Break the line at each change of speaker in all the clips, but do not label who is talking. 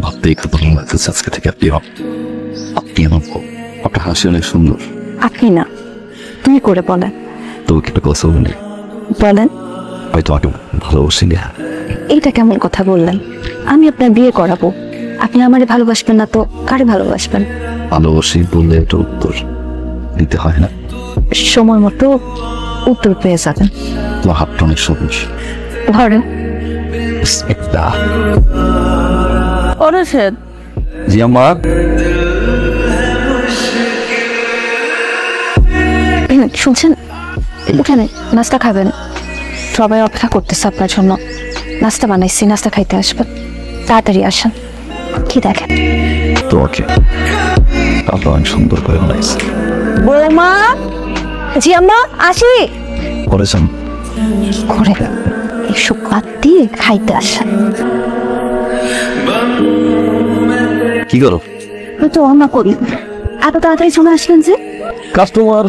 ভাবতেই খুব ভালো লাগতেছে আজকে থেকে আপনি আমার আপনার হাসি অনেক সুন্দর।
আপনি না, তুমি করে বলেন।
তোকে একটা কথা বলি।
বলেন।
হয়তো আমাকে ভালোবাসি না।
এইটা কেমন কথা বললেন? আমি আপনার বিয়ে করাবো, আপনি আমারে ভালোবাসবেন না তো কারে ভালোবাসবেন?
ভালোবাসি বললে এটা উত্তর দিতে হয় না।
সময় মতো উত্তর পেয়ে যাবেন।
তোমার হাতটা অনেক সবুজ।
ধরেন।
অরশেদ।
জি আম্মা।
শুনছেন? এখানে নাস্তা খাবেন, সবাই অপেক্ষা করতেছে আপনার জন্য। নাস্তা বানাইছি, নাস্তা খাইতে আসবেন, তাড়াতাড়ি আসেন। কি দেখেন?
তোমাকে আপনি অনেক সুন্দর করে বানাইছে।
বৌমা। জি আম্মা, আসি।
করেছেন
করে এসব বাদ দিয়ে খাইতে আসেন।
কি করো?
তো রান্না করি। এত তাড়াতাড়ি চলে আসলেন যে?
কাস্টমার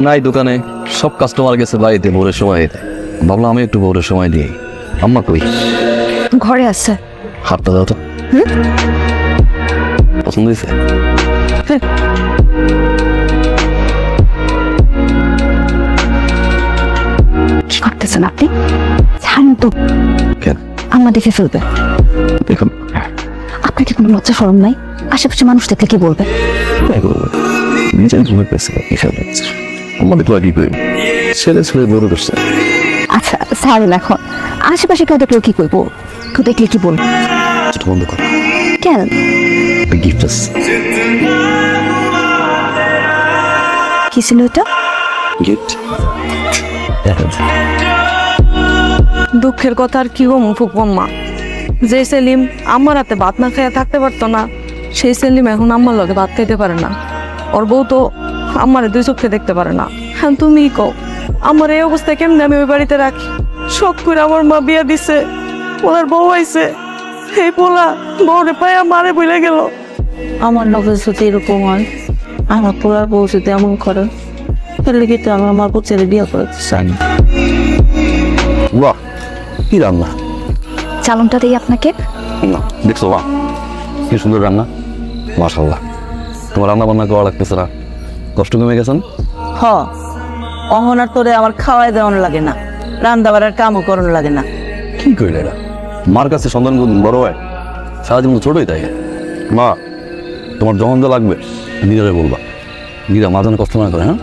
নাই দোকানে, সব কাস্টমার গেছে বাড়িতে ভোরের সময়। ভাবলাম আমি একটু ভোরের সময় দিই। আম্মা কই?
ঘরে আছে।
হাতটা দাও তো। পছন্দ হয়েছে?
কি করতেছেন আপনি? ছাড়েন তো।
কেন?
আম্মা দেখে ফেলবে।
দেখুন
আপনার কি কোনো লজ্জা শরম নাই? আশেপাশে মানুষ দেখলে কি বলবে?
নিজের ঘুমের পেছে আমাদের তো আগে ছেলে ছেলে বড় করছে।
আচ্ছা ছাড়েন এখন। আশেপাশে কেউ দেখলেও কি করবো? কেউ দেখলে কি বলবো?
বন্ধ কর।
কেন?
গিফট আছে।
কি ছিল এটা?
গিফট।
দুঃখের কথা আর কি গো ফুকম্মা, যে সেলিম আমার হাতে ভাত না খেয়ে থাকতে পারতো না, সেই সেলিম এখন আমার লগে ভাত খাইতে পারে না। ওর বউ তো আমার দুই চোখে দেখতে পারে না। হ্যাঁ তুমি কও, আমার এই অবস্থায় কেমনে আমি ওই বাড়িতে রাখি? শখ করে আমার মা বিয়া দিছে, ওনার বউ আইছে, এই পোলা বউরে পায়া মারে বলে গেল। আমার নজর যদি এরকম হয়, আমার পোলার বউ যদি এমন করে, তাহলে কিন্তু আমি আমার ছেলে বিয়ে করতে চাই।
বাহ, কি রান্না!
চালনটা দিই আপনাকে।
দেখছো বাহ, কি সুন্দর রান্না। মাশাআল্লাহ, তোমার রান্না বান্না করা লাগতেছে না? কষ্ট কমে গেছেন?
হ, অহনার তোরে আমার খাওয়াই দেওয়ানো লাগে না, রান্না বাড়ার কামও করানো লাগে না।
কি কইলে এটা? মার কাছে সন্তান বড় হয়, সারাদিন তো ছোটই তাই। মা, তোমার যখন যা লাগবে নিজেরে বলবা, নিজেরা মা যেন কষ্ট না করে। হ্যাঁ,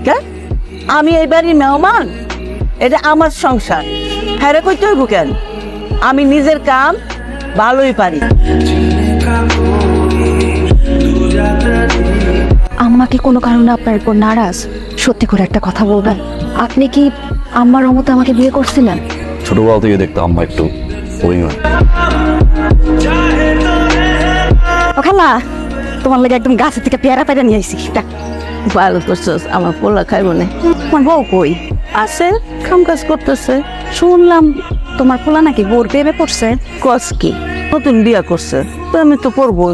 কে? আমি এই বাড়ির মেহমান, এটা আমার সংসার। হ্যাঁ রে, কইতে হইব কেন? আমি নিজের কাম ভালোই পারি।
আম্মাকে কোনো কারণে আপনার উপর নারাজ? সত্যি করে একটা কথা বলবেন, আপনি কি আম্মার মতো আমাকে বিয়ে করছিলেন?
ছোটবেলা থেকে দেখতাম আম্মা একটু অভিমান।
ওখানা তোমার লাগে একদম গাছের থেকে পেয়ারা পেয়ারা নিয়ে আইসি।
ভালো করছস, আমার পোলা খাইব না।
তোমার বউ কই?
আছে, কাম কাজ করতেছে।
শুনলাম তোমার পোলা নাকি বউর প্রেমে পড়ছে।
কস কি? নতুন বিয়া করছে, তো আমি তো পড়বো।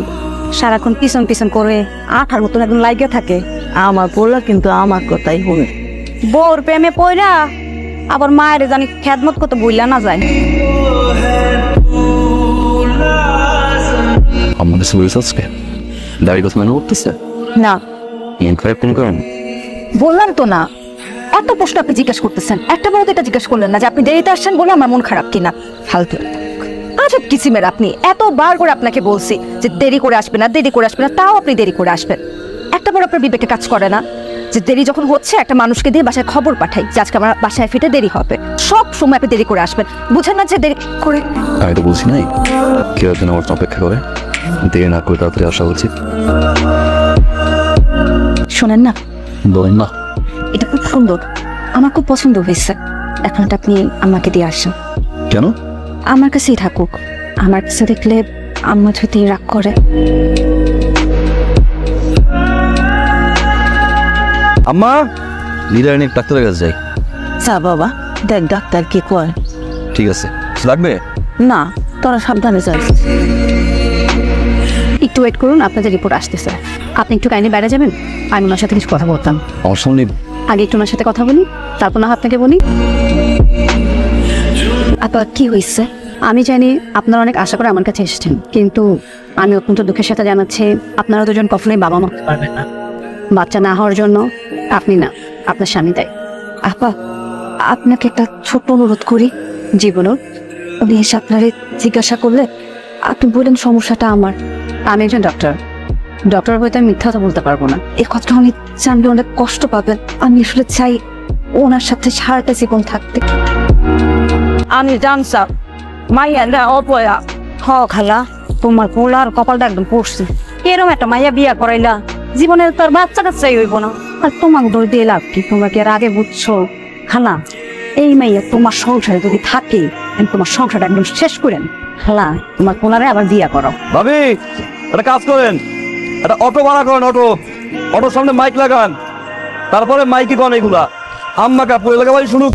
সারাক্ষণ পিছন পিছন করে আঠার মতন একদম লাগিয়ে থাকে।
আমার পোলা কিন্তু আমার কথাই শুনে।
বউর প্রেমে পড়া আবার মায়ের জানি খেদমত কত বইলা না যায়।
আমাদের সুবিধা আজকে দাবি কথা মনে করতেছে
না।
করেন
বললাম তো না, এত প্রশ্ন আপনি জিজ্ঞাসা করতেছেন, একটা বড় এটা জিজ্ঞাসা করলেন না যে আপনি দেরিতে আসছেন বলে আমার মন খারাপ কিনা। ফালতু আজব কিসিমের আপনি। এতবার করে আপনাকে বলছি যে দেরি করে আসবে না, দেরি করে আসবে না, তাও আপনি দেরি করে আসবেন। একটা বার আপনার বিবেকে কাজ করে না যে দেরি যখন হচ্ছে একটা মানুষকে দিয়ে বাসায় খবর পাঠাই যে আজকে আমার বাসায় ফিরতে দেরি হবে। সব সময় আপনি দেরি করে আসবেন, বুঝেন না যে দেরি করে?
আমি তো বলছি নাই কেউ একজন আমার অপেক্ষা করে, দেরি না করে তাড়াতাড়ি আসা উচিত।
শোনেন না,
বলেন না।
এটা খুব সুন্দর, আমার খুব পছন্দ হয়েছে। এখন এটা আপনি আমাকে দিয়ে আসেন।
কেন?
আমার কাছেই থাকুক। আমার কাছে দেখলে আম্মা যদি রাগ করে।
আম্মা, নিরায়ণী ডাক্তারের কাছে যাই।
যা বাবা, দেখ ডাক্তার কি কয়।
ঠিক আছে, লাগবে
না, তোরা সাবধানে যাস।
একটু ওয়েট করুন, আপনাদের রিপোর্ট আসতেছে। আপনি একটু কাইন্ডলি বাইরে যাবেন, আমি ওনার সাথে কিছু কথা বলতাম।
আমার সামনে
আগে একটু ওনার সাথে কথা বলি, তারপর না আপনাকে বলি। আপনার কি হয়েছে? আমি জানি আপনারা অনেক আশা করে আমার কাছে এসেছেন, কিন্তু আমি অত্যন্ত দুঃখের সাথে জানাচ্ছি আপনারা দুজন কখনোই বাবা মা হতে পারবেন না। বাচ্চা না হওয়ার জন্য আপনি না, আপনার স্বামী তাই। আপা, আপনাকে একটা ছোট্ট অনুরোধ করি। জীবনও উনি এসে আপনারে জিজ্ঞাসা করলে আপনি বলেন সমস্যাটা আমার। আমি একজন ডক্টর, ডক্টর হয়তো আমি মিথ্যা কথা বলতে পারবো না। এই কথাটা অনেক জানলে অনেক কষ্ট পাবেন। আমি আসলে চাই ওনার সাথে সারাটা জীবন থাকতে।
আমি জানসাম মাইয়া অপয়া
হ খালা, তোমার পোলার কপালটা একদম পড়ছে। এরকম একটা মাইয়া বিয়া করাইলা, জীবনে তোর বাচ্চা কাচ্চাই হইব না। আর তোমাকে দোষ দিয়ে লাভ কি? তোমরা কি আর আগে বুঝছো? খালা, এই মাইয়া তোমার সংসারে যদি থাকে, আমি তোমার সংসারটা একদম শেষ করেন। খালা, তোমার পোলারে আবার বিয়া করো।
ভাবি একটা কাজ করেন, একটা অটো ভাড়া করেন। অটোর সামনে মাইক লাগান, তারপরে মাইকে কন এগুলা আম্মা কাপড় লাগাবাই শুনুক।